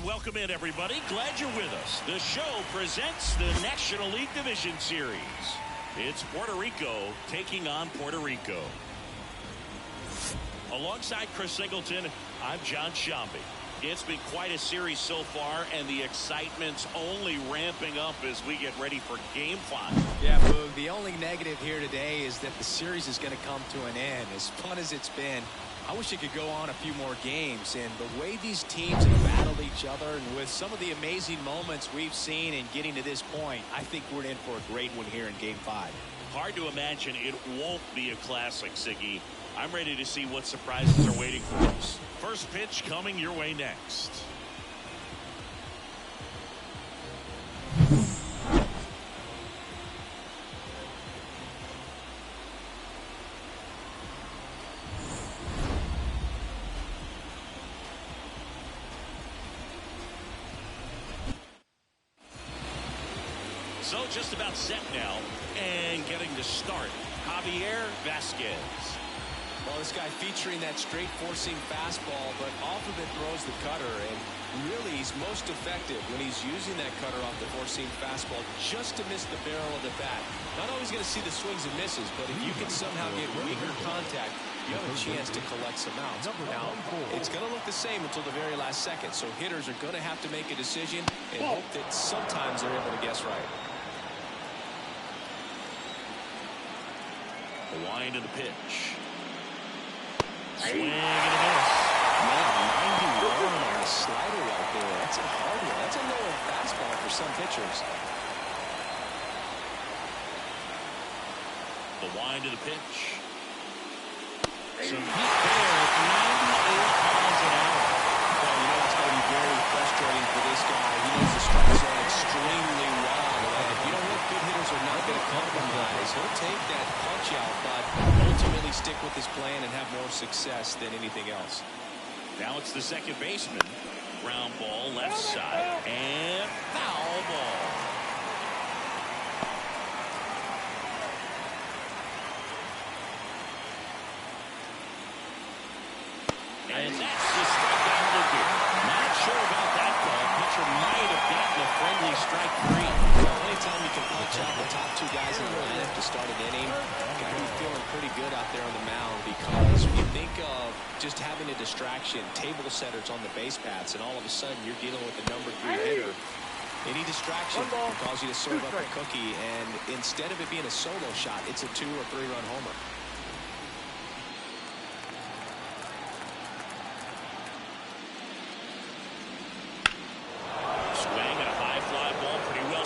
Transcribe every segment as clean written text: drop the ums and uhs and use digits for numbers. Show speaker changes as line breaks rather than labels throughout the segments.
welcome in, everybody. Glad you're with us. The show presents the National League Division Series. It's Puerto Rico taking on Puerto Rico. Alongside Chris Singleton, I'm John Shambi. It's been quite a series so far, and the excitement's only ramping up as we get ready for Game 5.
Yeah, Boog, the only negative here today is that the series is going to come to an end. As fun as it's been, I wish it could go on a few more games. And the way these teams have battled each other, and with some of the amazing moments we've seen in getting to this point, I think we're in for a great one here in Game 5.
Hard to imagine it won't be a classic, Siggy. I'm ready to see what surprises are waiting for us. First pitch coming your way next. So just about set now and getting to start. Javier Vasquez.
Well, this guy featuring that straight four-seam fastball, but off of it throws the cutter, and really he's most effective when he's using that cutter off the four-seam fastball just to miss the barrel of the bat. Not always going to see the swings and misses, but if you can somehow get weaker contact, you have a chance to collect some outs. Now, it's going to look the same until the very last second, so hitters are going to have to make a decision and hope that sometimes they're able to guess right.
The wind of the pitch. Swing and a miss.
Man, 91 on a slider right there. That's a hard one. That's a lower fastball for some pitchers.
The wind of the pitch. Some heat there at 98 miles an hour.
Well, you know it's going to be very frustrating for this guy. He knows the strike zone extremely well. And if you don't hit, good hitters are not going to compromise. He'll take that punch out, but ultimately stick with his plan and have more success than anything else.
Now it's the second baseman. Ground ball left side and foul ball. And that's the strikeout looking. Not sure about that call. Pitcher might have gotten a friendly strike three.
Well, anytime you can punch out the top two guys in the lineup to start an inning, got to be feeling pretty good out there on the mound, because when you think of just having a distraction, table setters on the base paths, and all of a sudden you're dealing with a number 3 hitter, any distraction can cause you to serve up a cookie, and instead of it being a solo shot, it's a 2 or 3 run homer.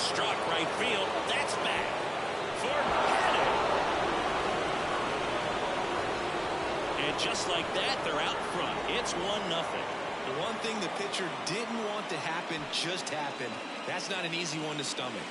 Struck right field. That's back. Forget it. And just like that, they're out front. It's 1-0.
The one thing the pitcher didn't want to happen just happened. That's not an easy one to stomach.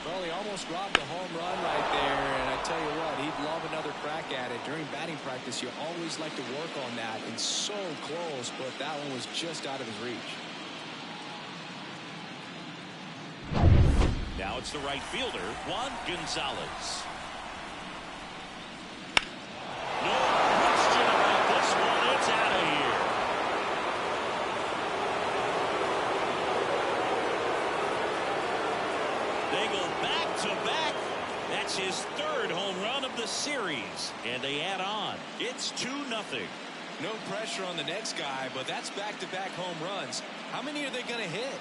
Well, he almost robbed a home run right there, and I tell you what, he'd love another crack at it. During batting practice, you always like to work on that, and so close, but that one was just out of his reach.
Now it's the right fielder, Juan Gonzalez. No question about this one. It's out of here. They go back-to-back. That's his 3rd home run of the series. And they add on. It's 2-0.
No pressure on the next guy, but that's back-to-back home runs. How many are they going to hit?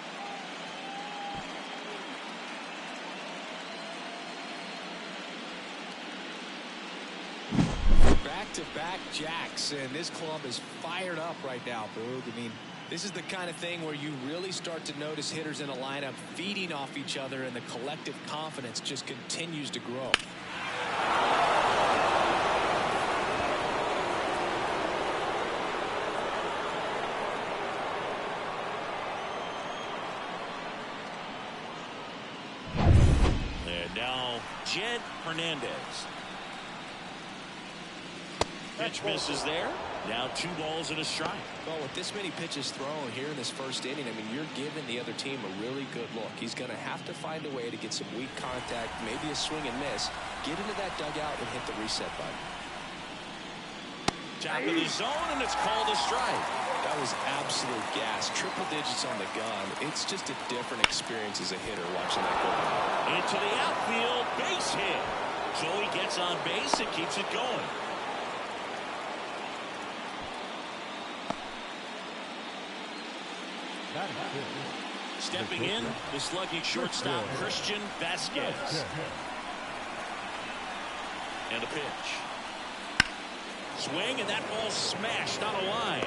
Back-to-back jacks, and this club is fired up right now, Boog. I mean, this is the kind of thing where you really start to notice hitters in a lineup feeding off each other, and the collective confidence just continues to grow.
And now Jed Hernandez. Pitch misses there. Now 2 balls and a strike.
Well, with this many pitches thrown here in this first inning, I mean, you're giving the other team a really good look. He's going to have to find a way to get some weak contact, maybe a swing and miss, get into that dugout and hit the reset button.
Top of the zone, and it's called a strike.
That was absolute gas. Triple digits on the gun. It's just a different experience as a hitter watching that go down.
Into the outfield, base hit. Joey gets on base and keeps it going. Stepping in, the slugging shortstop, Christian Vasquez. And a pitch. Swing, and that ball smashed on a line.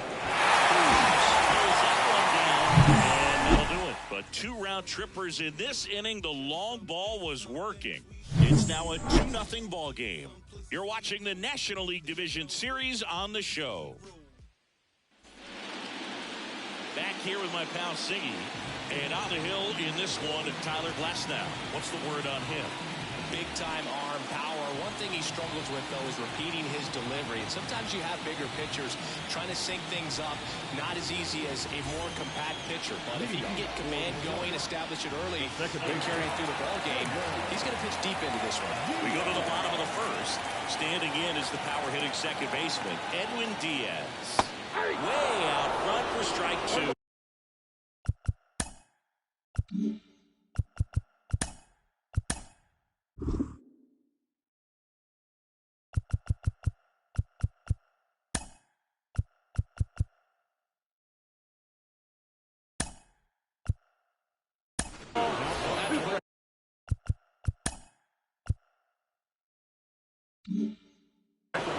Pulls that one down, and that'll do it. But 2 round trippers in this inning. The long ball was working. It's now a 2-0 ball game. You're watching the National League Division Series on the show. Back here with my pal Siggy. And on the hill in this one, Tyler Glasnow. What's the word on him?
Big-time arm power. One thing he struggles with, though, is repeating his delivery. And sometimes you have bigger pitchers trying to sync things up. Not as easy as a more compact pitcher. But if he can get command going, establish it early, and carry it through the ball game, he's going to pitch deep into this one.
We go to the bottom of the first. Standing in is the power-hitting second baseman, Edwin Diaz. Way out front for strike 2.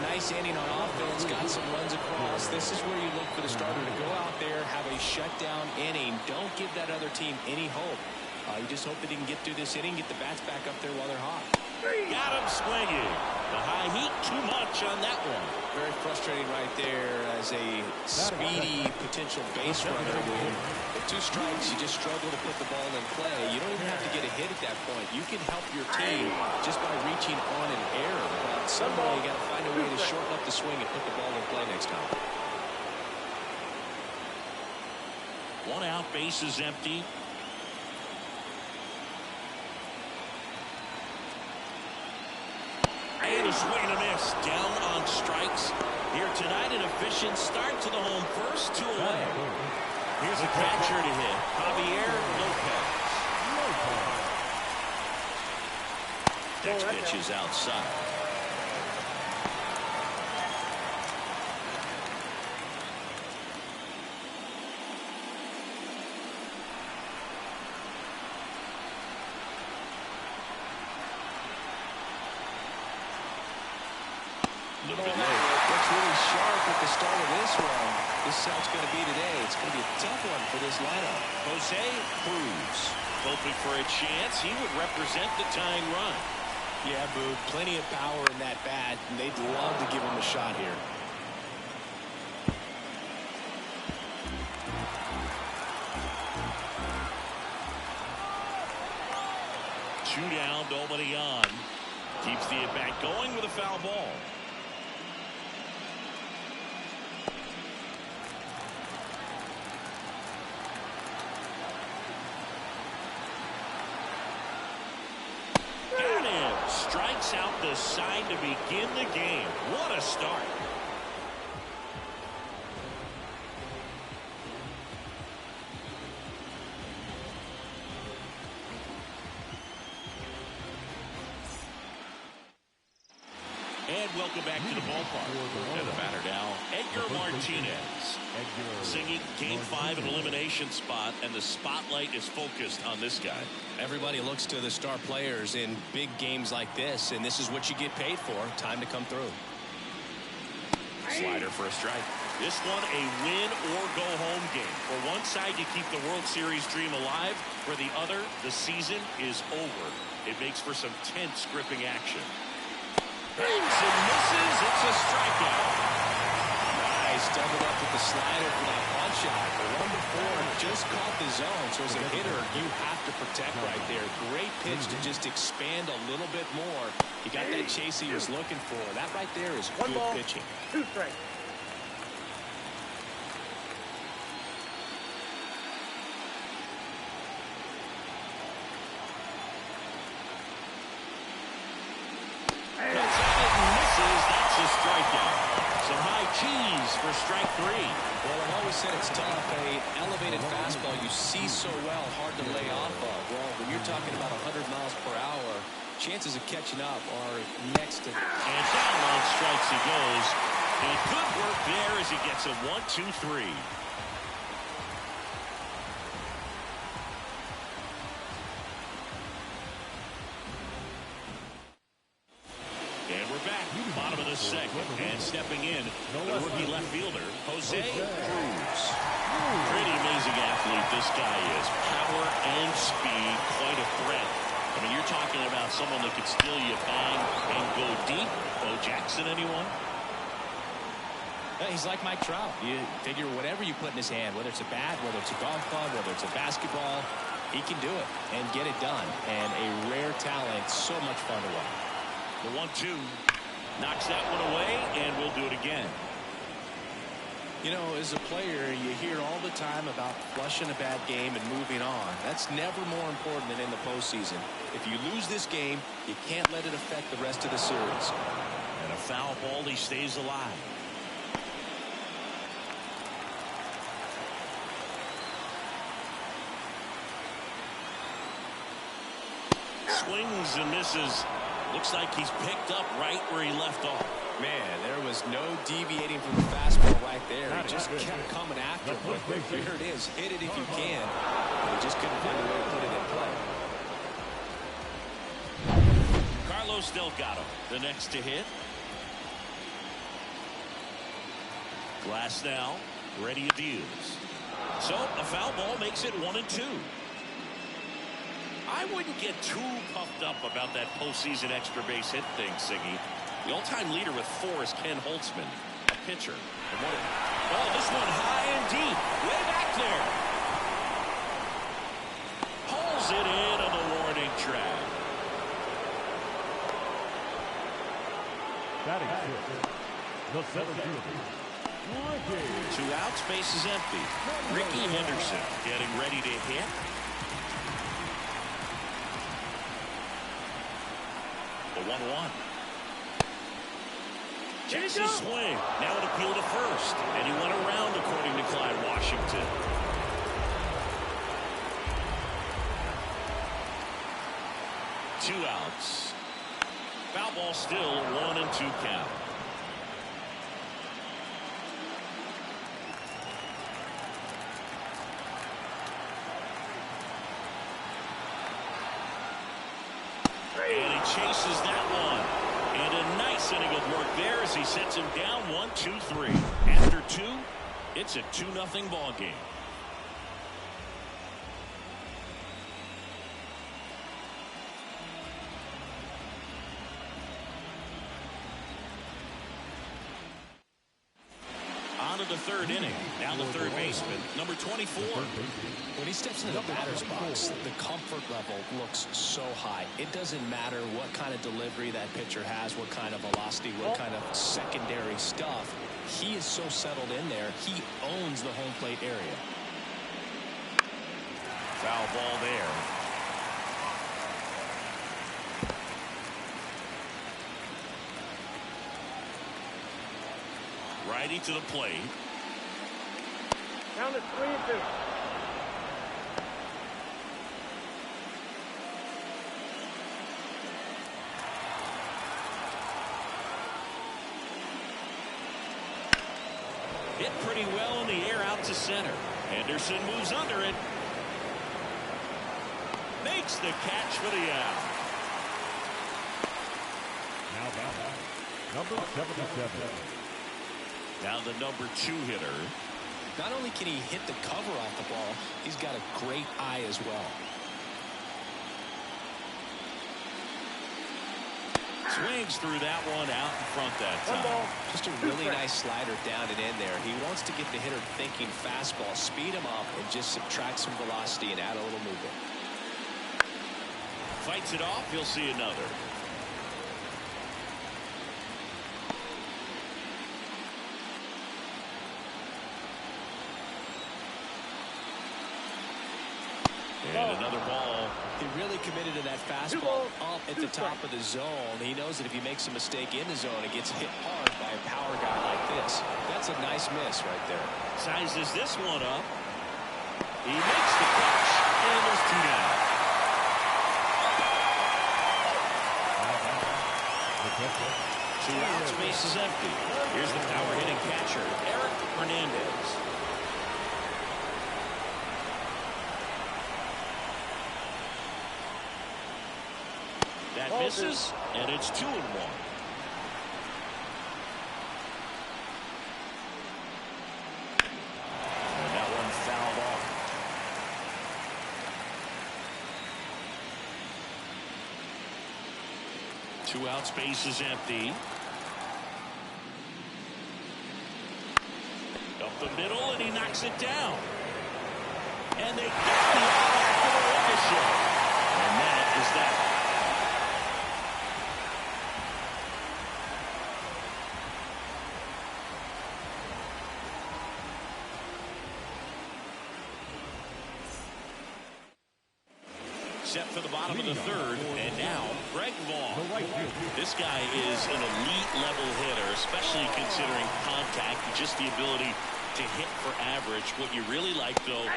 Nice inning on offense, got some runs across. This is where you look for the starter to go out there, have a shutdown inning. Don't give that other team any hope. You just hope that he can get through this inning, get the bats back up there while they're hot.
Got him swinging. The high heat, too much on that one.
Very frustrating right there as a speedy potential base runner. With 2 strikes, you just struggle to put the ball in play. You don't even have to get a hit at that point. You can help your team just by reaching on an error. But somehow you got to find a way to shorten up the swing and put the ball in play next time.
1 out, base is empty. And a swing and a miss. Down on strikes. Here tonight, an efficient start to the home first, 2 away. Here's a catcher to hit. Javier Lopez. Next pitch is outside.
Looks really sharp at the start of this one. This is how it's going to be today. It's going to be a tough one for this lineup.
Jose Cruz hoping for a chance. He would represent the tying run.
Yeah, Boo, plenty of power in that bat, and they'd love to give him a shot here.
Two down, nobody on. Keeps the at-bat going with a foul ball. Got him. Strikes out the side to begin the game. What a start. And welcome back to the ballpark. And the batter now, Edgar Martinez. Singing game 5 an elimination spot, and the spotlight is focused on this guy.
Everybody looks to the star players in big games like this, and this is what you get paid for. Time to come through.
Slider for a strike. This one a win or go home game. For one side, you keep the World Series dream alive. For the other, the season is over. It makes for some tense gripping action. Hangs and misses. It's a strikeout.
Nice. Doubled up with the slider for that punch shot. The one before just caught the zone. So as a hitter, you have to protect right there. Great pitch to just expand a little bit more. He got that chase he was looking for. That right there is good pitching.
2 strikes.
That's a strikeout. Some high cheese for strike 3.
Well, I've always said it's tough. A elevated fastball you see so well, hard to lay off of. Well, when you're talking about 100 miles per hour, chances of catching up are next to...
And down on strikes he goes. And good work there as he gets a 1-2-3. Bottom of the second, and stepping in, the rookie left fielder, Jose Cruz. Pretty amazing athlete this guy is. Power and speed, quite a threat. I mean, you're talking about someone that could steal you bang and go deep. Bo Jackson, anyone?
He's like Mike Trout. You figure whatever you put in his hand, whether it's a bat, whether it's a golf club, whether it's a basketball, he can do it and get it done. And a rare talent, so much fun to watch.
The 1-2. Knocks that one away, and we'll do it again.
You know, as a player, you hear all the time about flushing a bad game and moving on. That's never more important than in the postseason. If you lose this game, you can't let it affect the rest of the series.
And a foul ball, he stays alive. Swings and misses. Looks like he's picked up right where he left off.
Man, there was no deviating from the fastball right there. He just kept coming after him. Here it is. Hit it if you can. But he just couldn't find a way to put it in play.
Carlos Delgado, the next to hit. Glass now, ready to deals. So a foul ball makes it 1-2. I wouldn't get too puffed up about that postseason extra base hit thing, Siggy. The all-time leader with 4 is Ken Holtzman, a pitcher. Oh, this one high and deep, way back there. Pulls it in on the warning track.
Batting fifth, the 7th.
2 outs, base is empty. Ricky Henderson getting ready to hit. The 1-1. Checks his swing. Now an appeal to first. And he went around, according to Clyde Washington. Two outs. Foul ball still, 1-2 count. And he chases that one. And a nice inning of work there as he sets him down 1-2-3. After 2, it's a 2-0 ball game. On to the 3rd inning. Now the 3rd baseman, number 24.
When he steps into the batter's box, the comfort level looks so high. It doesn't matter what kind of delivery that pitcher has, what kind of velocity, what kind of secondary stuff. He is so settled in there, he owns the home plate area.
Foul ball there. Righty to the plate.
Down to 3-2.
Hit pretty well in the air out to center. Henderson moves under it. Makes the catch for the out.
Now back. Number 77.
Now the number 2 hitter.
Not only can he hit the cover off the ball, he's got a great eye as well.
Swings through that one out in front that time.
Just a really nice slider down and in there. He wants to get the hitter thinking fastball, speed him up, and just subtract some velocity and add a little movement.
Fights it off. He'll see another. And another ball.
He really committed to that fastball up at the top of the zone. He knows that if he makes a mistake in the zone, it gets hit hard by a power guy like this. That's a nice miss right there.
Sizes this one up. He makes the catch, and there's 2 down. Two outs, base is empty. Here's the power hitting catcher, Eric Hernandez. That misses, and it's 2-1. And that one fouled off. Two outs, base is empty. Up the middle, and he knocks it down. And they get the out after the ricochet. And that is that. Set for the bottom of the third, and now Greg Vaughn. This guy is an elite level hitter, especially considering contact and just the ability to hit for average. What you really like, though,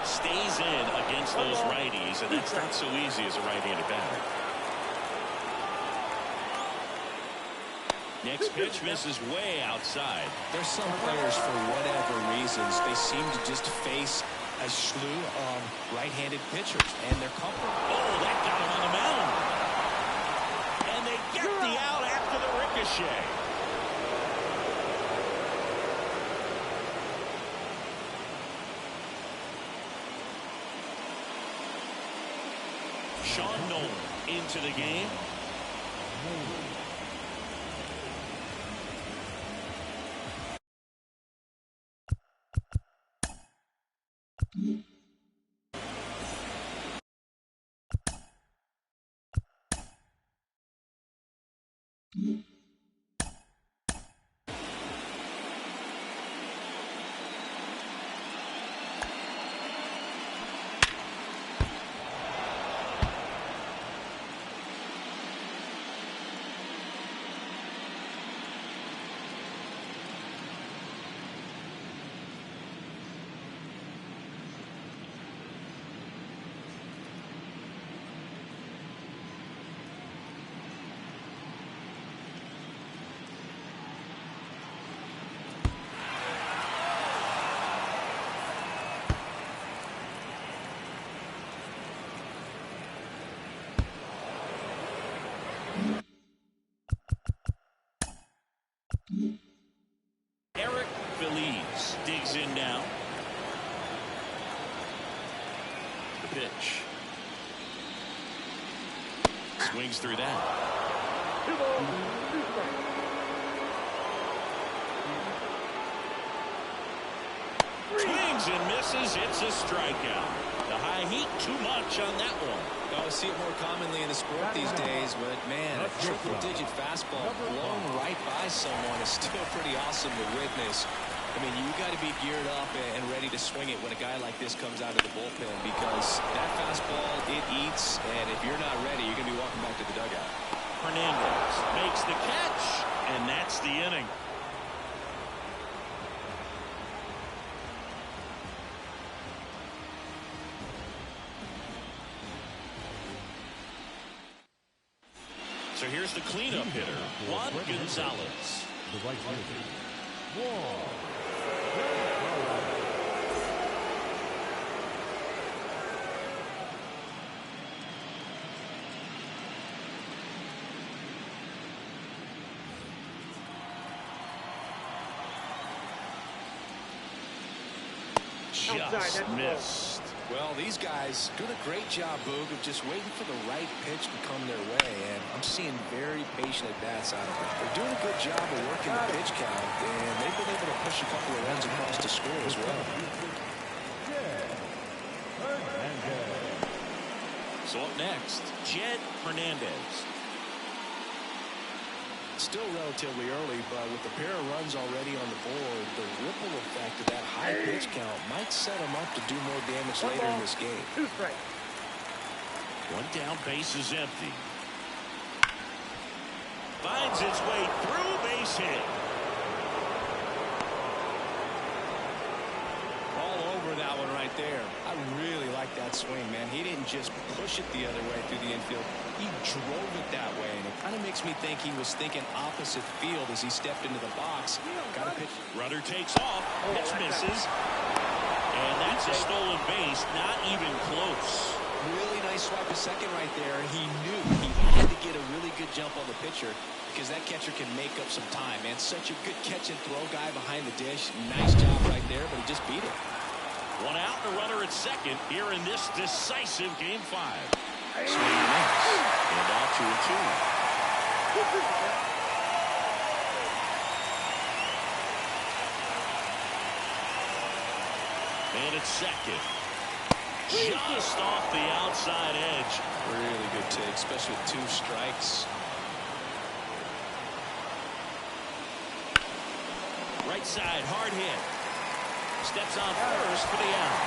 stays in against those righties, and that's not so easy as a right-handed batter. Next pitch misses way outside.
There's some players, for whatever reasons, they seem to just face a slew of right-handed pitchers, and they're comfortable.
Oh, that got him on the mound. And they get the out after the ricochet. Sean Nolan into the game. Eric Belize digs in now. The pitch. Swings through that. Swings and misses. It's a strikeout. The high heat, too much on that one.
I see it more commonly in the sport these days, but man, a triple-digit fastball blown right by someone is still pretty awesome to witness. I mean, you got to be geared up and ready to swing it when a guy like this comes out of the bullpen, because that fastball, it eats, and if you're not ready, you're going to be walking back to the dugout.
Hernandez makes the catch, and that's the inning. So here's the cleanup hitter, Juan Gonzalez.
The right fielder,
Just missed.
Well, these guys doing a great job, Boog, of just waiting for the right pitch to come their way, and I'm seeing very patient at-bats out of them. They're doing a good job of working the pitch count, and they've been able to push a couple of runs across the score as well.
So up next, Jed Hernandez.
Still relatively early, but with the pair of runs already on the board, the ripple effect of that high pitch count might set him up to do more damage later in this game.
2 strikes.
One down, base is empty. Finds its way through, base hit.
All over that one right there. I really like that swing, man. He didn't just push it the other way through the infield. He drove it that way, and it kind of makes me think he was thinking opposite field as he stepped into the box. Got a pitch.
Runner takes off. Pitch misses. And that's a stolen base. Not even close.
Really nice swipe of second right there. He knew he had to get a really good jump on the pitcher because that catcher can make up some time, man. Such a good catch and throw guy behind the dish. Nice job right there, but he just beat it.
One out and a runner at second here in this decisive Game 5. Swing and miss. And out 2-2. And it's second. Just off the outside edge.
Really good take, especially with 2 strikes.
Right side, hard hit. Steps on first for the out.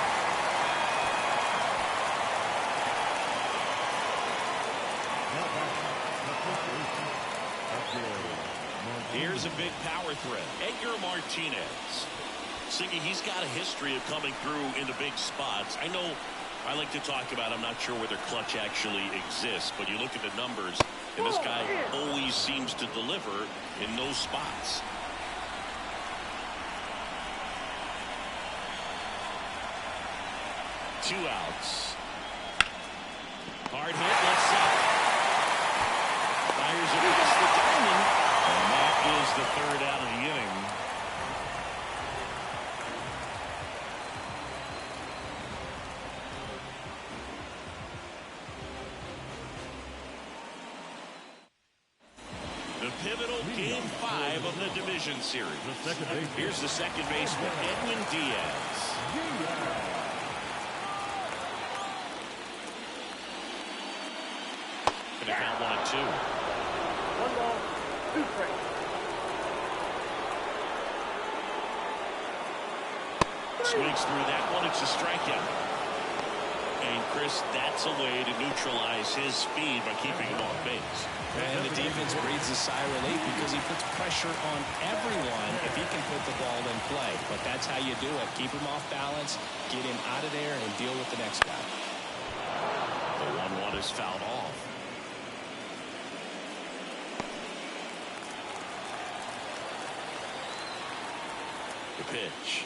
Here's a big power threat. Edgar Martinez. Siggy, he's got a history of coming through in the big spots. I know I like to talk about, I'm not sure whether clutch actually exists, but you look at the numbers, and this guy always seems to deliver in those spots. Two outs. Hard hit, left side. Fires it against the diamond. And that is the third out of the inning. The pivotal Game 5 of the division series. Here's the second baseman, Edwin Diaz. Gonna count 1-2.
1 ball, 2 strikes.
Swings through that one. It's a strikeout. And Chris, that's a way to neutralize his speed by keeping him off base.
And the defense breathes a sigh of relief because he puts pressure on everyone if he can put the ball in play. But that's how you do it. Keep him off balance, get him out of there, and deal with the next guy.
The 1-1 is fouled off. The pitch.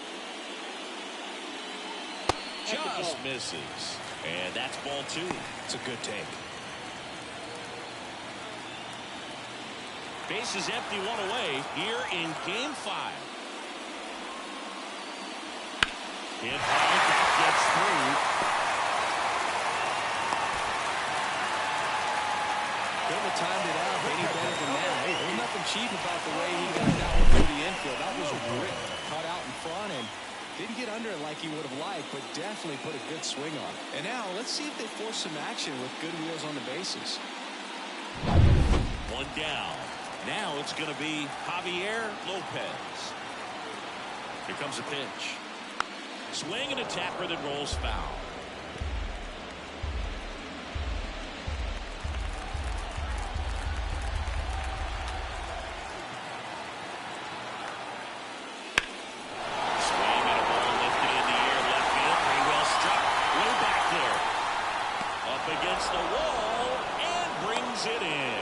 Just misses. And that's ball 2.
It's a good take.
Base is empty, 1 away here in Game 5. Hit hard, that gets through.
Couldn't have timed it out any better than that. There's nothing cheap about the way he got that one through the infield. That was a rip, cut out in front, and didn't get under it like he would have liked, but definitely put a good swing on it. And now let's see if they force some action with good wheels on the bases.
One down. Now it's going to be Javier Lopez. Here comes a pitch. Swing and a tapper that rolls foul. Swing and a ball lifted in the air, left field, pretty well struck. Way back there. Up against the wall and brings it in.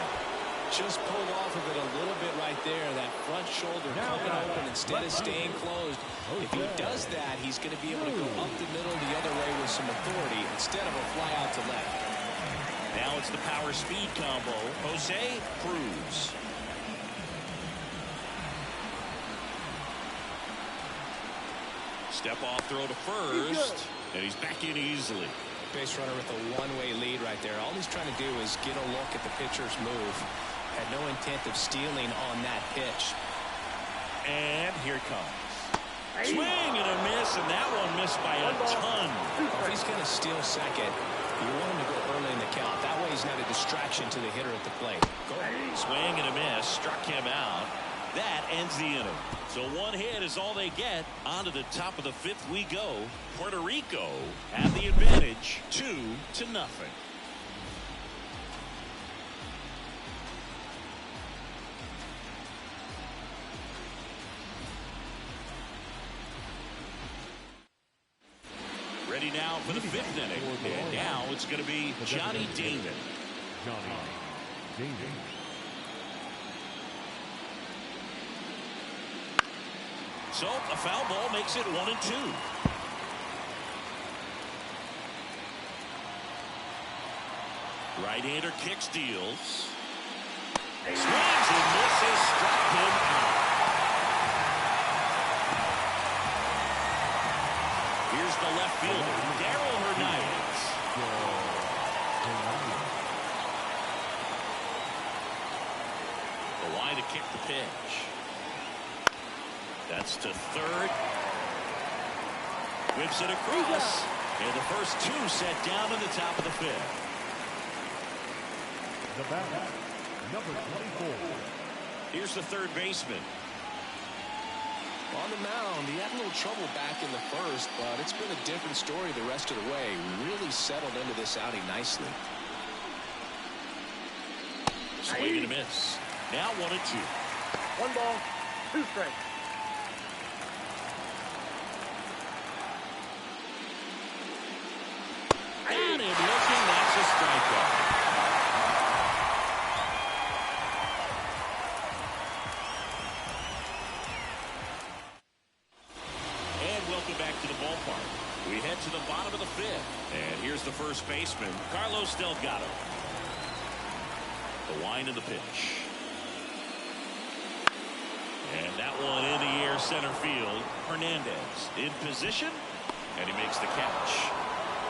Just pulled off of it a little bit right there. That front shoulder coming open instead of staying closed. If he does that, he's going to be able to go up the middle the other way with some authority instead of a fly out to left.
Now it's the power speed combo. Jose Cruz. Step off throw to first, and he's back in easily.
Base runner with a one-way lead right there. All he's trying to do is get a look at the pitcher's move. Had no intent of stealing on that pitch.
And here it comes. Swing and a miss, and that one missed by a ton.
If he's going to steal second, you want him to go early in the count. That way he's not a distraction to the hitter at the plate. Go.
Swing and a miss, struck him out. That ends the inning. So one hit is all they get. On to the top of the fifth we go. Puerto Rico have the advantage, 2-0. Ready now for the fifth inning. And now it's going to be Johnny Damon. So a foul ball makes it 1-2. Right-hander kicks, deals. Swings and misses, struck him out. Here's the left fielder, Darryl Hernandez. The line to kick the pitch. That's to third. Whips it across. And the first two set down in the top of the fifth.
The batter, number 24.
Here's the third baseman.
On the mound, he had a little trouble back in the first, but it's been a different story the rest of the way. Really settled into this outing nicely.
Swing and a miss. Now 1-2.
1 ball, 2 strikes.
Got him looking. That's a strikeout. And welcome back to the ballpark. We head to the bottom of the fifth. And here's the first baseman, Carlos Delgado. The line of the pitch. And that one in the air center field. Hernandez in position. And he makes the catch.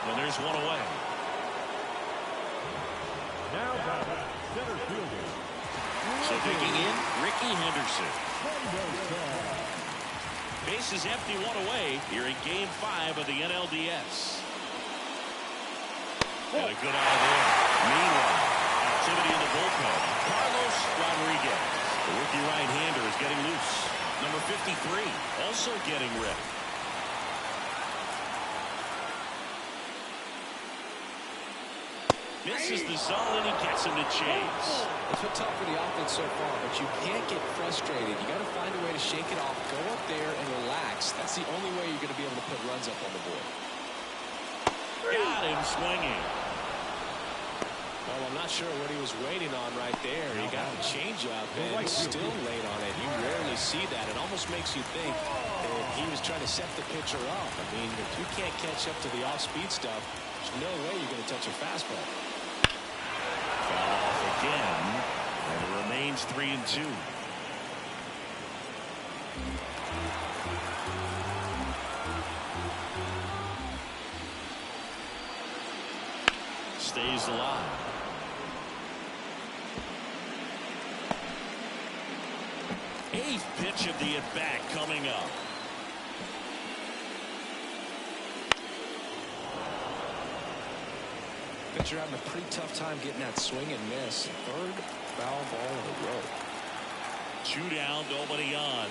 And there's one away.
Now batting, center fielder.
So digging in, Ricky Henderson. Base is empty, one away here in Game 5 of the NLDS. And a good eye there. Meanwhile, activity in the bullpen. Carlos Rodriguez, the rookie right-hander, is getting loose. Number 53, also getting ready. Misses the zone, and he gets him to chase.
It's been tough for the offense so far, but you can't get frustrated. You got to find a way to shake it off, go up there and relax. That's the only way you're going to be able to put runs up on the board.
Got him swinging.
Well, I'm not sure what he was waiting on right there. He got a changeup and still late on it. You rarely see that. It almost makes you think that he was trying to set the pitcher up. I mean, if you can't catch up to the off-speed stuff, there's no way you're going to touch a fastball.
Foul off again, and it remains 3-2. Stays alive. Eighth pitch of the at-bat coming up.
Pitcher having a pretty tough time getting that swing and miss. Third foul ball in a row.
2 down, nobody on.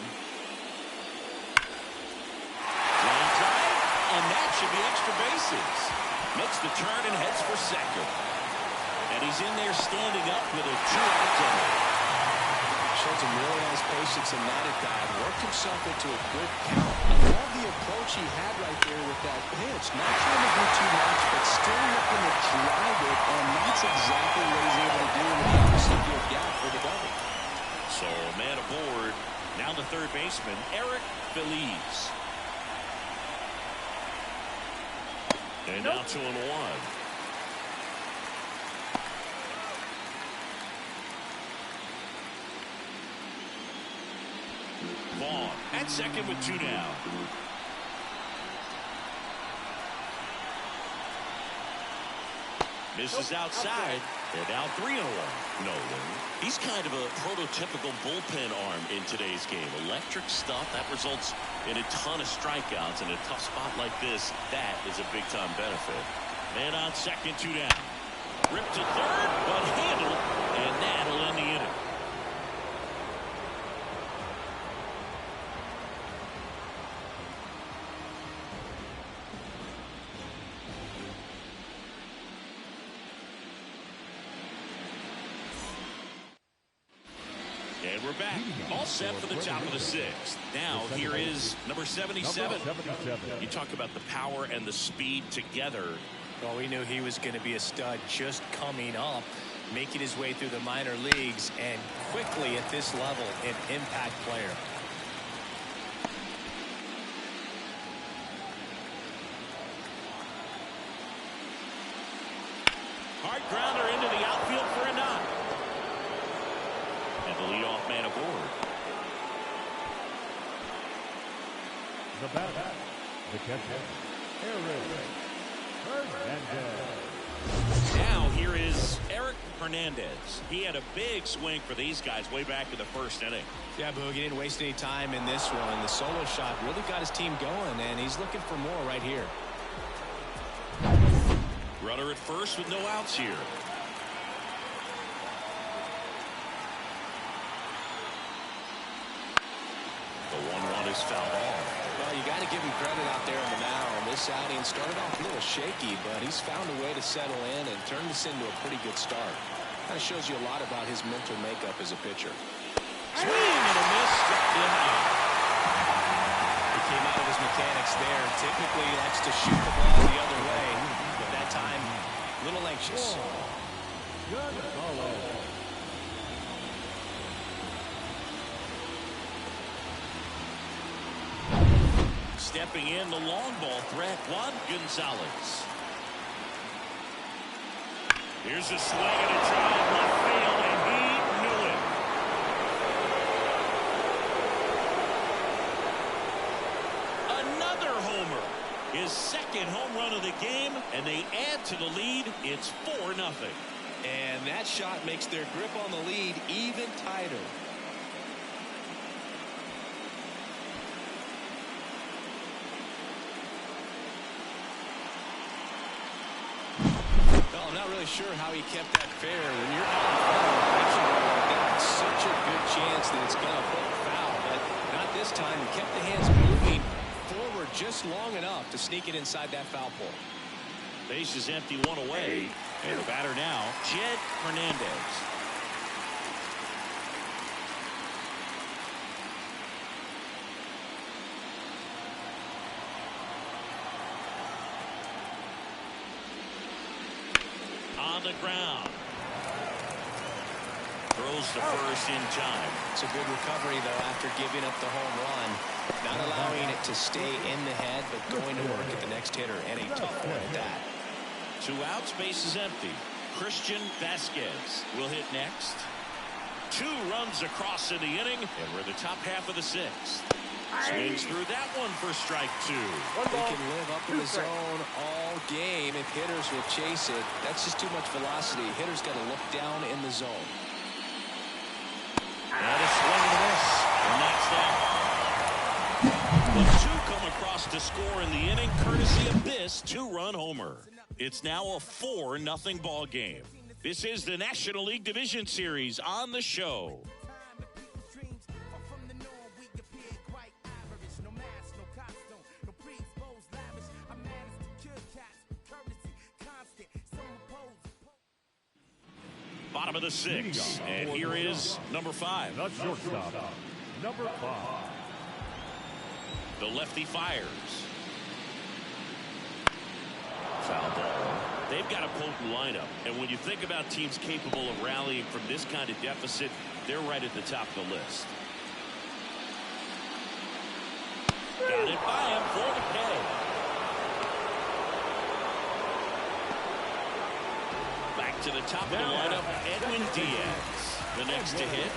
Line drive, and that should be extra bases. Makes the turn and heads for second. And he's in there standing up with a 2-out double.
Shows him really has patience in that at bat. Worked himself into a good count. I love the approach he had right there with that pitch. Not trying to do too much, but still looking to drive it, and that's exactly what he's able to do in the outfield gap for the double.
So a man aboard. Now the third baseman, Eric Feliz. And now 2-1. Vaughn at second with 2 down. Misses outside. They're down 3-1. No, he's kind of a prototypical bullpen arm in today's game. Electric stuff that results in a ton of strikeouts. In a tough spot like this, that is a big-time benefit. Man on second, 2 down. Ripped to third, but handled, and that'll end the inning. And we're back, all set for the top of the 6th. Now, here is number 77. You talk about the power and the speed together.
Well, we knew he was going to be a stud just coming up, making his way through the minor leagues, and quickly at this level, an impact player.
Hard grounder into the outfield for a knock. And the leadoff man aboard.
The batter, the catcher, Hernandez.
Now here is Eric Hernandez. He had a big swing for these guys way back in the first inning.
Yeah, Boog, he didn't waste any time in this one. The solo shot really got his team going, and he's looking for more right here.
Runner at first with no outs here. The 1-1 is fouled off.
Well, you got to give him credit out there on the mound. This outing started off a little shaky, but he's found a way to settle in and turn this into a pretty good start. Kind of shows you a lot about his mental makeup as a pitcher.
Swing and a miss, struck him out.
He came out of his mechanics there. Typically, he likes to shoot the ball the other way, but that time, a little anxious.
Stepping in, the long ball threat, Juan Gonzalez. Here's a swing and a drive left field, and he knew it. Another homer. His second home run of the game, and they add to the lead. It's 4-0.
And that shot makes their grip on the lead even tighter. Well, I'm not really sure how he kept that fair. When you're out in front of a action ball like that, it's such a good chance that it's going to hook foul. But not this time. He kept the hands moving forward just long enough to sneak it inside that foul pole.
Base is empty, 1 away. And the batter now, Jed Hernandez. On the ground. Throws the first in time.
It's a good recovery, though, after giving up the home run. Not allowing it to stay in the head, but going to work at the next hitter, and a tough one at that.
2 outs, base is empty. Christian Vasquez will hit next. 2 runs across in the inning, and we're in the top half of the 6th. Swings through that one for strike 2.
They can live up in the zone all game if hitters will chase it. That's just too much velocity. Hitters got to look down in the zone.
And a swing and a miss, and that's that. The 2 come across to score in the inning, courtesy of this 2-run homer. It's now a 4-0 ball game. This is the National League Division Series on the show. Bottom of the 6th, and here is number 5.
The shortstop, number 5.
The lefty fires. Foul ball. They've got a potent lineup, and when you think about teams capable of rallying from this kind of deficit, they're right at the top of the list. Got it by him for the K. Back to the top of the lineup, Edwin Diaz. The next to hit.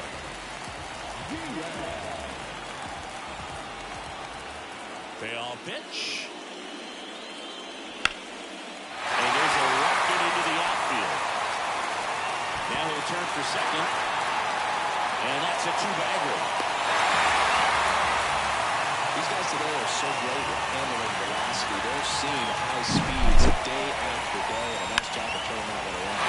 Payoff pitch. And there's a rocket into the outfield. after second. And that's a two-bagger.
These guys today are so great at handling velocity. They're seeing high speeds day after day, and a nice job of turning that one around.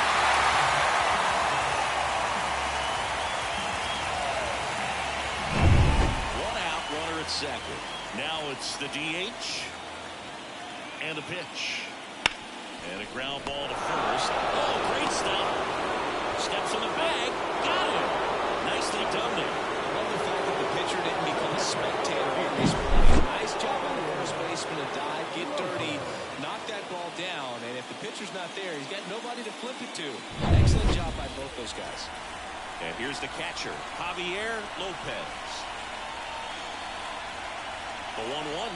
One out, runner at second. Now it's the DH. And a pitch. And a ground ball to first. Oh, great stop. Steps in the bag. Got him. Nicely done there.
I love the fact that the pitcher didn't become a spectator on this play. Nice job on the first baseman to dive, get dirty, knock that ball down, and if the pitcher's not there, he's got nobody to flip it to. Excellent job by both those guys.
And here's the catcher, Javier Lopez. The 1-1.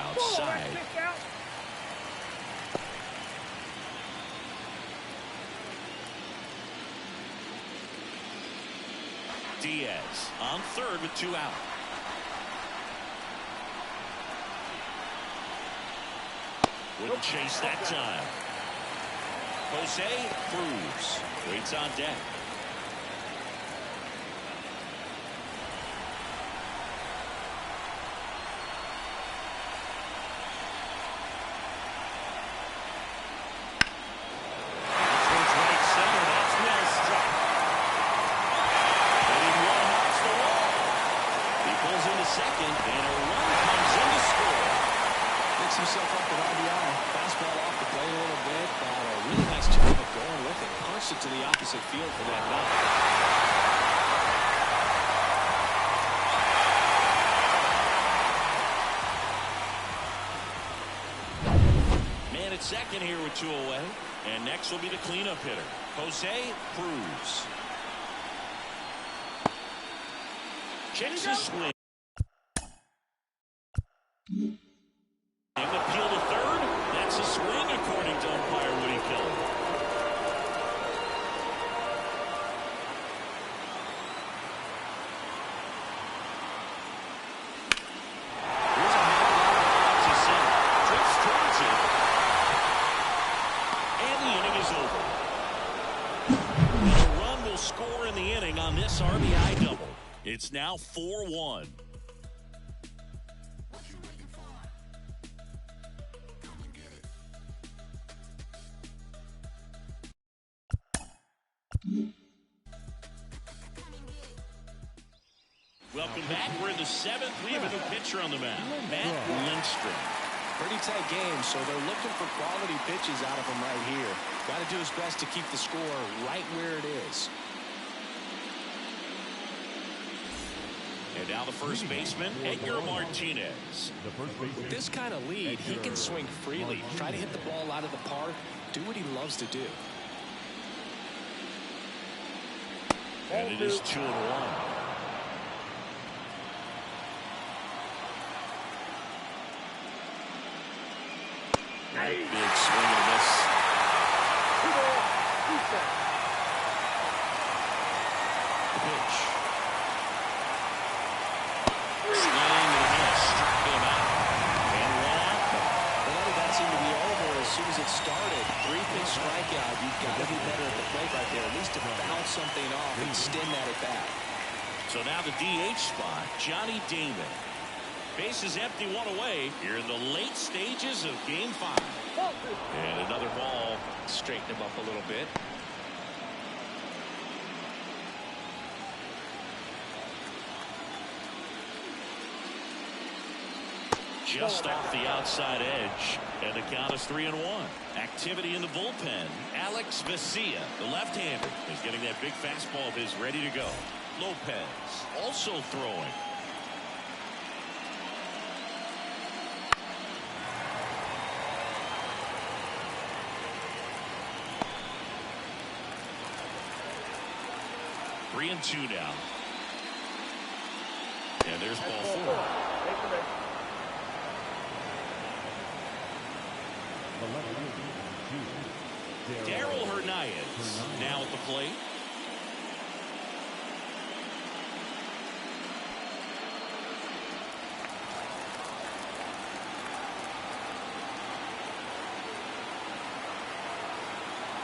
Outside. Diaz on third with 2 out. Wouldn't chase that time. Jose Cruz waits on deck.
To the opposite field for that knock.
Man at second here with 2 away. And next will be the cleanup hitter, Jose Cruz. Checks his swing. Appeal to third. That's a swing according to umpire Woody Keller. RBI double. It's now 4-1. Welcome back. We're in the 7th. We have a new pitcher on the mound, Matt Lindstrom.
Pretty tight game, so they're looking for quality pitches out of him right here. Got to do his best to keep the score right where it is.
And now the first baseman, Edgar Martinez.
With this kind of lead, he can swing freely, try to hit the ball out of the park, do what he loves to do.
And it is 2-1. Big swing and a miss.
2 balls, 2 strikes.
The pitch. Swing and a miss. Him out. And 1 out.
Well, let that seem to be over as soon as it started. 3-pitch strikeout. You've got to be better at the plate right there, at least to bounce something off and extend that at bat.
So now the DH spot, Johnny Damon. Bases empty, 1 away here in the late stages of Game 5. And another ball.
Straighten him up a little bit.
Just off the outside edge. And the count is 3-1. Activity in the bullpen. Alex Vesia, the left-hander, is getting that big fastball of his ready to go. Lopez also throwing. Three and 2 now. And there's ball 4. Darryl Hernandez now at the plate.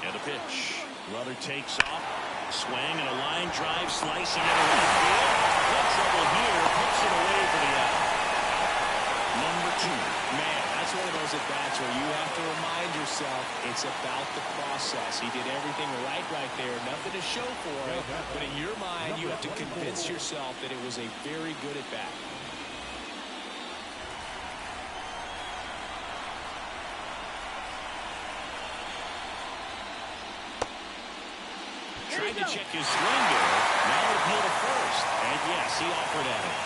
And the pitch. Runner takes off. Swing and a line drive, slicing into right field. No trouble here. Puts it away for the out. Number 2.
Man, that's one of those at-bats where you have to remind yourself it's about the process. He did everything right there. Nothing to show for it. But in your mind, you have to convince yourself that it was a very good at-bat.
Tried to check his swing there. Now to appeal to first. And yes, he offered at it.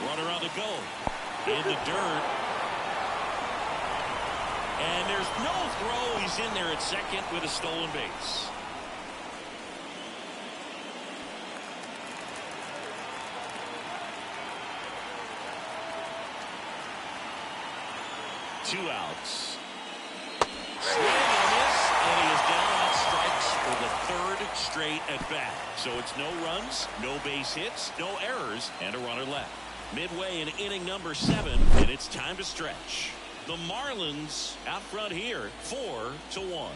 Runner on the go. In the dirt. And there's no throw. He's in there at second with a stolen base. Two outs. Swing and a miss, and he is down on strikes for the 3rd straight at bat. So it's no runs, no base hits, no errors, and a runner left. Midway in inning number 7, and it's time to stretch. The Marlins out front here, 4-1.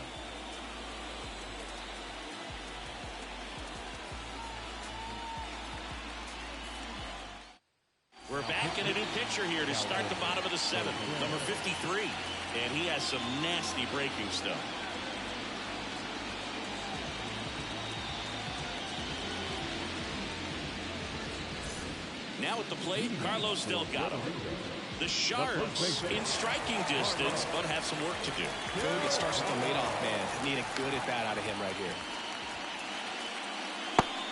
We're back in a new pitcher here to start the bottom of the 7th. Number 53. And he has some nasty breaking stuff. Now at the plate, Carlos Delgado. The Sharks in striking distance, but have some work to do.
Good. It starts with the leadoff man. Need a good at-bat out of him right here.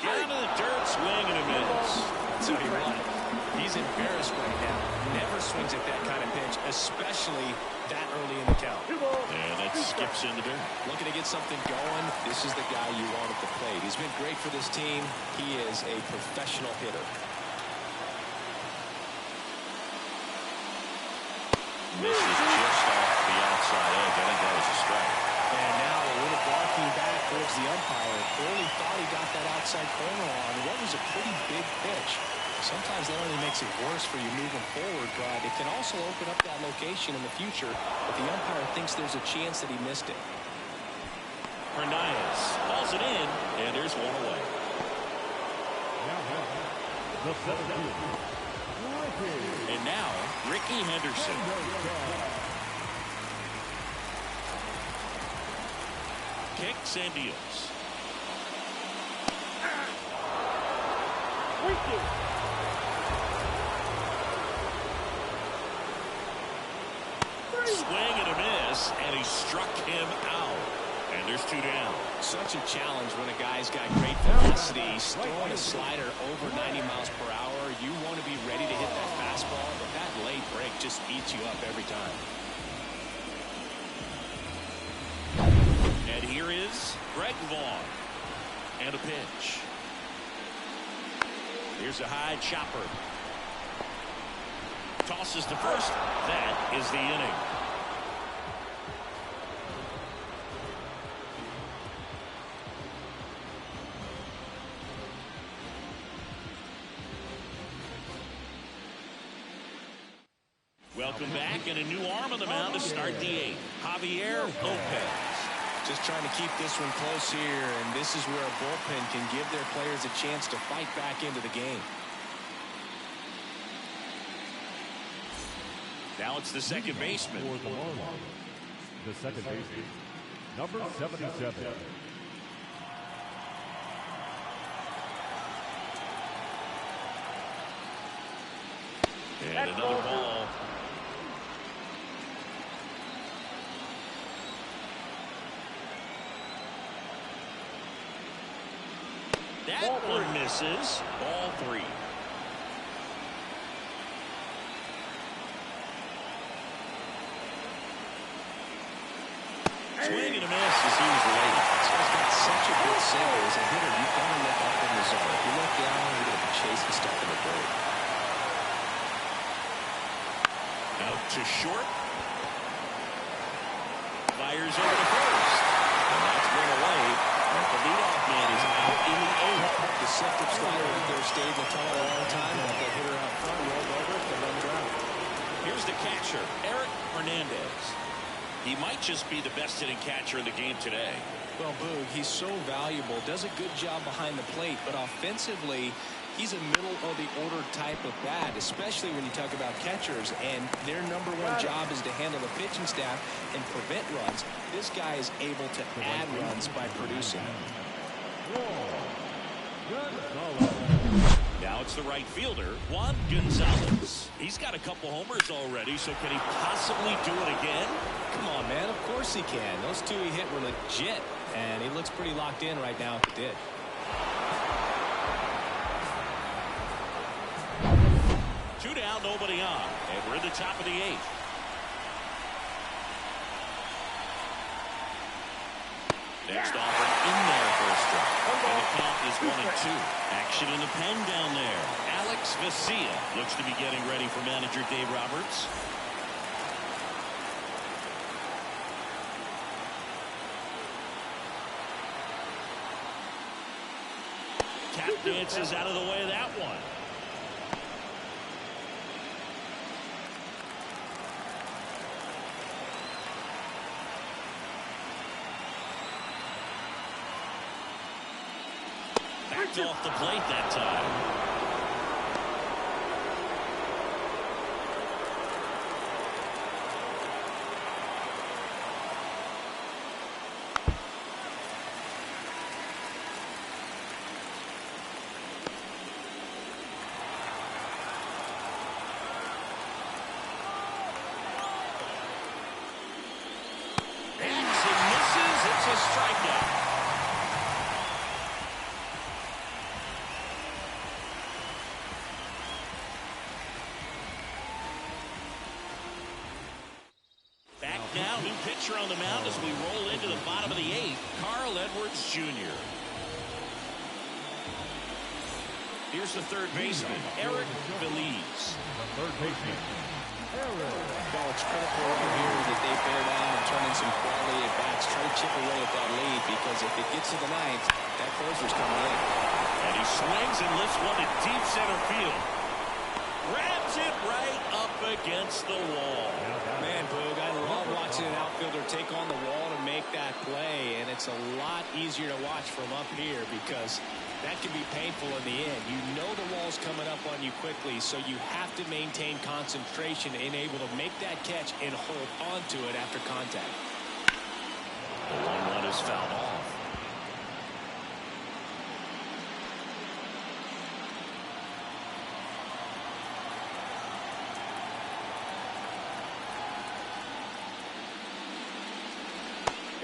Down to the dirt, swing and a miss.
I'll tell you what, he's embarrassed right now. Never swings at that kind of pitch, especially that early in the count.
And that skips in the dirt.
Looking to get something going. This is the guy you want at the plate. He's been great for this team. He is a professional hitter.
Misses just off the outside edge. I think that was a strike.
And now a little barking back towards the umpire. Clearly thought he got that outside corner on what was a pretty big pitch. Sometimes that only makes it worse for you moving forward, but it can also open up that location in the future if the umpire thinks there's a chance that he missed it.
Hernandez calls it in, and there's one away.
The 17th.
And now, Ricky Henderson. Kicks and deals. Swing and a miss, and he struck him out. And there's 2 down.
Such a challenge when a guy's got great velocity. He's throwing a slider over 90 miles per hour. You want to be ready to hit that fastball, but that late break just eats you up every time.
And here is Greg Vaughn. And a pitch. Here's a high chopper. Tosses to first. That is the inning. Welcome back, and a new arm on the mound to start the 8th. Javier Lopez.
Just trying to keep this one close here, and this is where a bullpen can give their players a chance to fight back into the game.
Now it's the second baseman.
For the Marlins, the second baseman, number 77.
And another ball. That one misses. Ball 3. Swing and a miss as he was late.
This guy's got such a good single. As a hitter, you've got to look up in the zone. If you look down, you're going to be chasing stuff in the dirt.
Out to short. Fires over to first. And that's one away. And the leadoff man is out in the 8th.
Deceptive slider out there stayed in the tunnel a long time. Got that hitter out front, rolled over, and run the ground.
pitcher, Eric Hernandez. He might just be the best hitting catcher in the game today.
Well, Boog, he's so valuable, does a good job behind the plate, but offensively, he's a middle-of-the-order type of bat, especially when you talk about catchers, and their number one job is to handle the pitching staff and prevent runs. This guy is able to add runs by producing.
Now it's the right fielder, Juan Gonzalez. He's got a couple homers already, so can he possibly do it again?
Come on, man. Of course he can. Those two he hit were legit, and he looks pretty locked in right now at the ditch.
Two down, nobody on, and we're in the top of the eighth. Next offering in there for a strike. And the count is 1-2. Action in the pen down there. Alex Vesia looks to be getting ready for manager Dave Roberts. Tap dances out of the way of that one. Backed off the plate that time. On the mound as we roll into the bottom of the eighth, Carl Edwards Jr. Here's the third baseman, Eric Belize.
Third baseman, Eric.
Well, it's critical over here that they bear down and turn in some quality at bats, try to chip away at that lead, because if it gets to the ninth, that closer's coming in.
And he swings and lifts one to deep center field. Grabs it right up against the wall.
Man, Boog, I love watching an outfielder take on the wall to make that play, and it's a lot easier to watch from up here because that can be painful in the end. You know the wall's coming up on you quickly, so you have to maintain concentration and able to make that catch and hold on to it after contact.
The 1-1 is fouled off.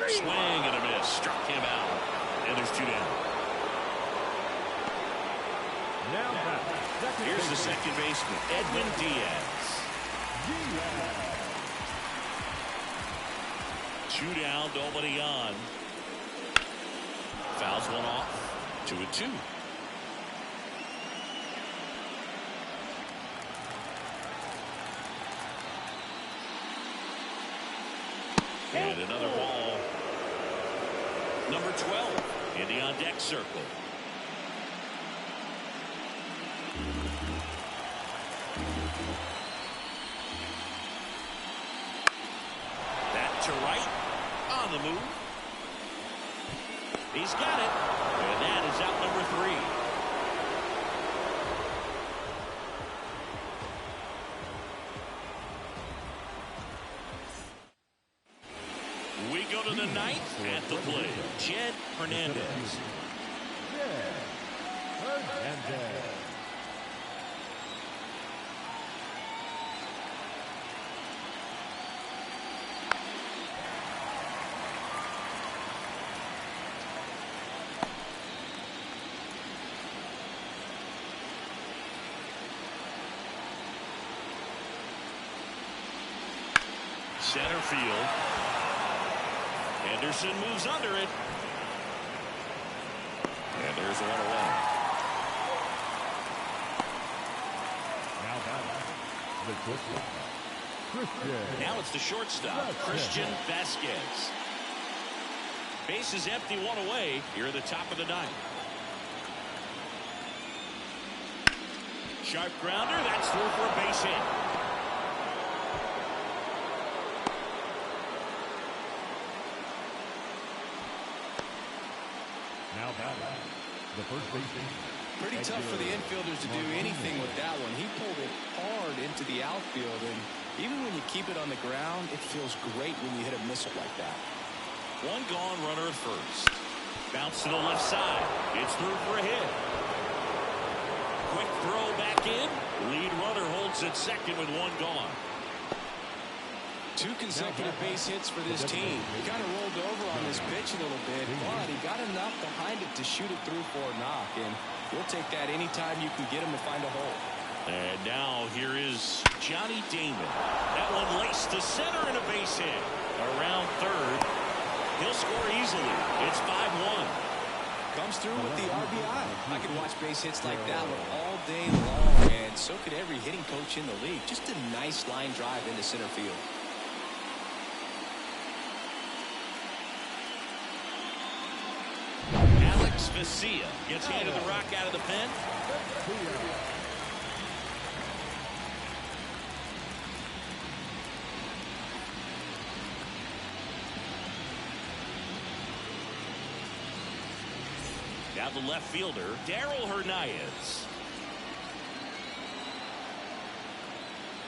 Swing and a miss. Struck him out. And there's two down. Here's the second baseman, Edwin Diaz. Two down, nobody on. Fouls one off. 2-2. And another ball. Number 12 in the on-deck circle. That to right. On the move. He's got it. And that is out number 3. We go to the ninth at the plate. Jed Hernandez. Center field. Anderson moves under it. And there's a 1-away. Now it's the shortstop, Christian Vasquez. Base is empty, 1 away. Here at the top of the ninth. Sharp grounder. That's through for a base hit.
Now batting, the first baseman.
Pretty tough for the infielders to do anything with that one. He pulled it hard into the outfield, and even when you keep it on the ground, it feels great when you hit a missile like that.
One gone, runner at first. Bounce to the left side. It's through for a hit. Quick throw back in. Lead runner holds at second with one gone.
2 consecutive base hits for this team. He kind of rolled over on this pitch a little bit, but he got enough behind it to shoot it through for a knock, and we'll take that anytime you can get him to find a hole.
And now here is Johnny Damon. That one laced to center and a base hit. Around third. He'll score easily. It's 5-1.
Comes through with the RBI. I could watch base hits like that one all day long, and so could every hitting coach in the league. Just a nice line drive into center field.
Vesia gets handed the rock out of the pen. Now the left fielder, Darryl Hernandez.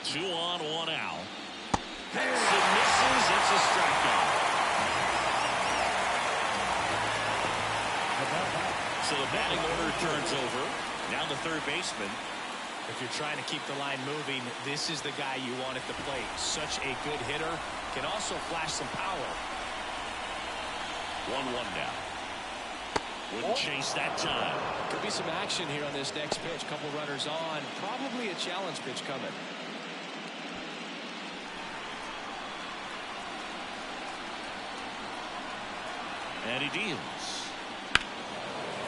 2 on, 1 out. Hits and misses. It's a strikeout. So the batting order turns over. Now the third baseman.
If you're trying to keep the line moving, this is the guy you want at the plate. Such a good hitter. Can also flash some power.
1-1 now. Wouldn't chase that time.
Could be some action here on this next pitch. Couple runners on. Probably a challenge pitch coming.
And he deals.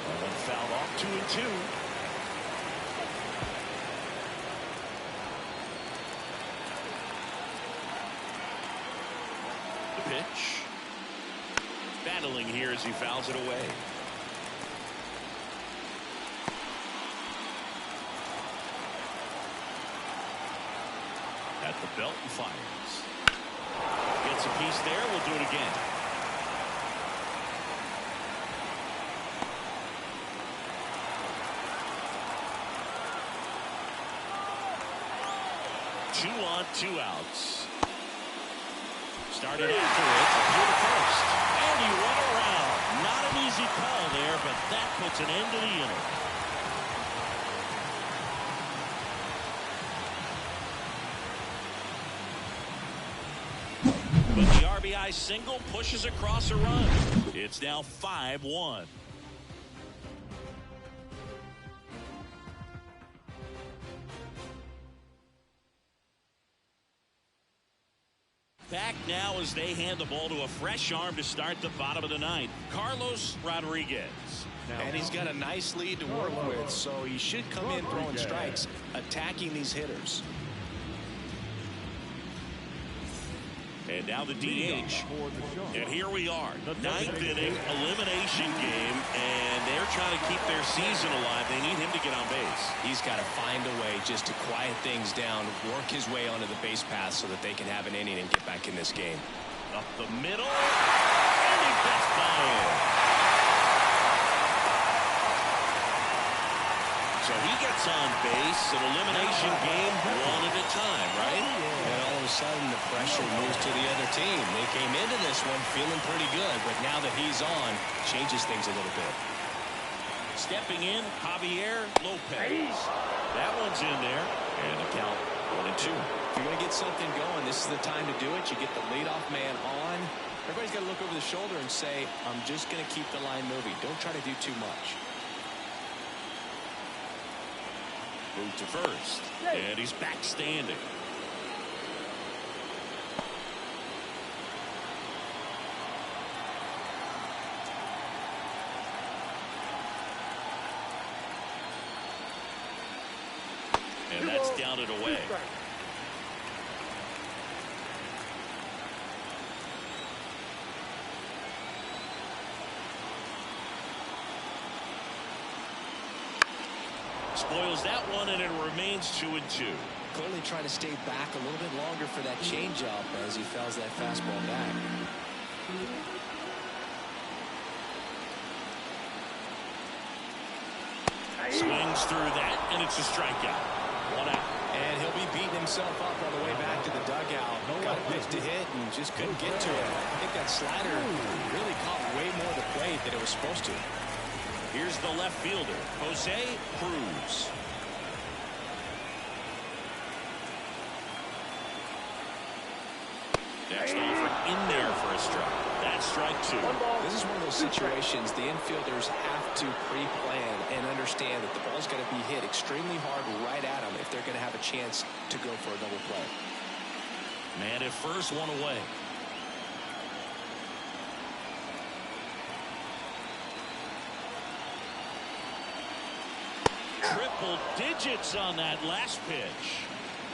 One fouled off, 2-2. The pitch. Battling here as he fouls it away. At the belt and fires. Gets a piece there. We'll do it again. Two on, 2 outs. Started after it. Here to first. And he went around. Not an easy call there, but that puts an end to the inning. But the RBI single pushes across a run. It's now 5-1. Back now as they hand the ball to a fresh arm to start the bottom of the ninth. Carlos Rodriguez.
And he's got a nice lead to work with, so he should come in throwing strikes, attacking these hitters.
And now the DH. And here we are. 9th inning elimination game. And they're trying to keep their season alive. They need him to get on base.
He's got to find a way just to quiet things down, work his way onto the base path so that they can have an inning and get back in this game.
Up the middle. And he gets by it. So he gets on base. An elimination game, 1 at a time, right?
And all of a sudden the pressure moves to the other team. They came into this one feeling pretty good, but now that he's on, changes things a little bit.
Stepping in, Javier Lopez. That one's in there. And the count 1-2.
If you're going to get something going, this is the time to do it. You get the leadoff man on. Everybody's got to look over the shoulder and say, I'm just going to keep the line moving. Don't try to do too much.
Move to first. And he's back standing. And that's down and away. Spoils that one, and it remains 2-2.
Clearly trying to stay back a little bit longer for that changeup as he fouls that fastball back.
Swings through that, and it's a strikeout. 1 out.
And he'll be beating himself up on the way back to the dugout. Got a pitch to hit and just couldn't get to it. I think that slider really caught way more of the plate than it was supposed to.
Here's the left fielder, Jose Cruz. Next offer in there for a strike. That's strike 2.
This is one of those situations the infielders have to pre-plan and understand that the ball's got to be hit extremely hard right at them if they're going to have a chance to go for a double play.
Man at first, 1 away. Triple digits on that last pitch.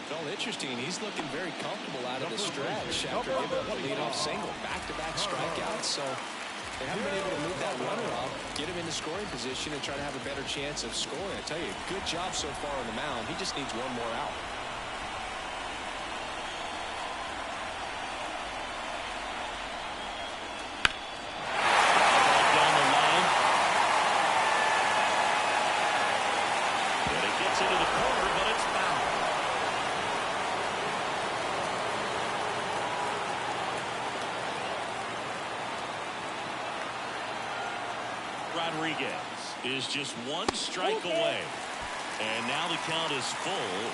Felt interesting. He's looking very comfortable out of the stretch after giving up the leadoff single. Back-to-back strikeouts, so they haven't been able to move that runner up, get him into scoring position, and try to have a better chance of scoring. I tell you, good job so far on the mound. He just needs one more out.
Down the line. And it gets into the corner, but it's foul. Rodriguez is just 1 strike away. And now the count is full.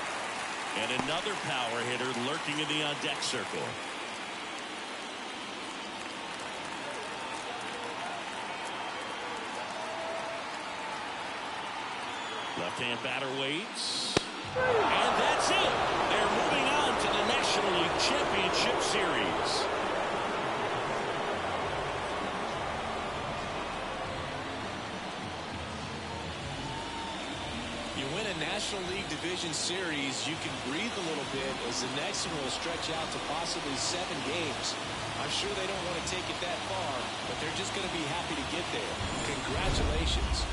And another power hitter lurking in the on-deck circle. Left-hand batter waits. And that's it. They're moving on to the National League Championship Series.
You win a National League Division Series, you can breathe a little bit as the next one will stretch out to possibly 7 games. I'm sure they don't want to take it that far, but they're just going to be happy to get there. Congratulations.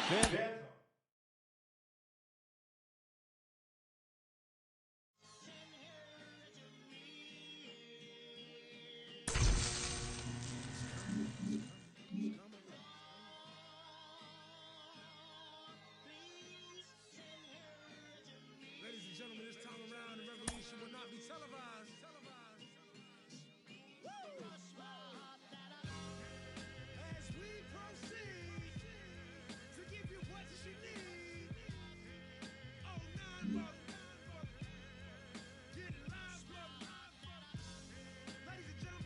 Stand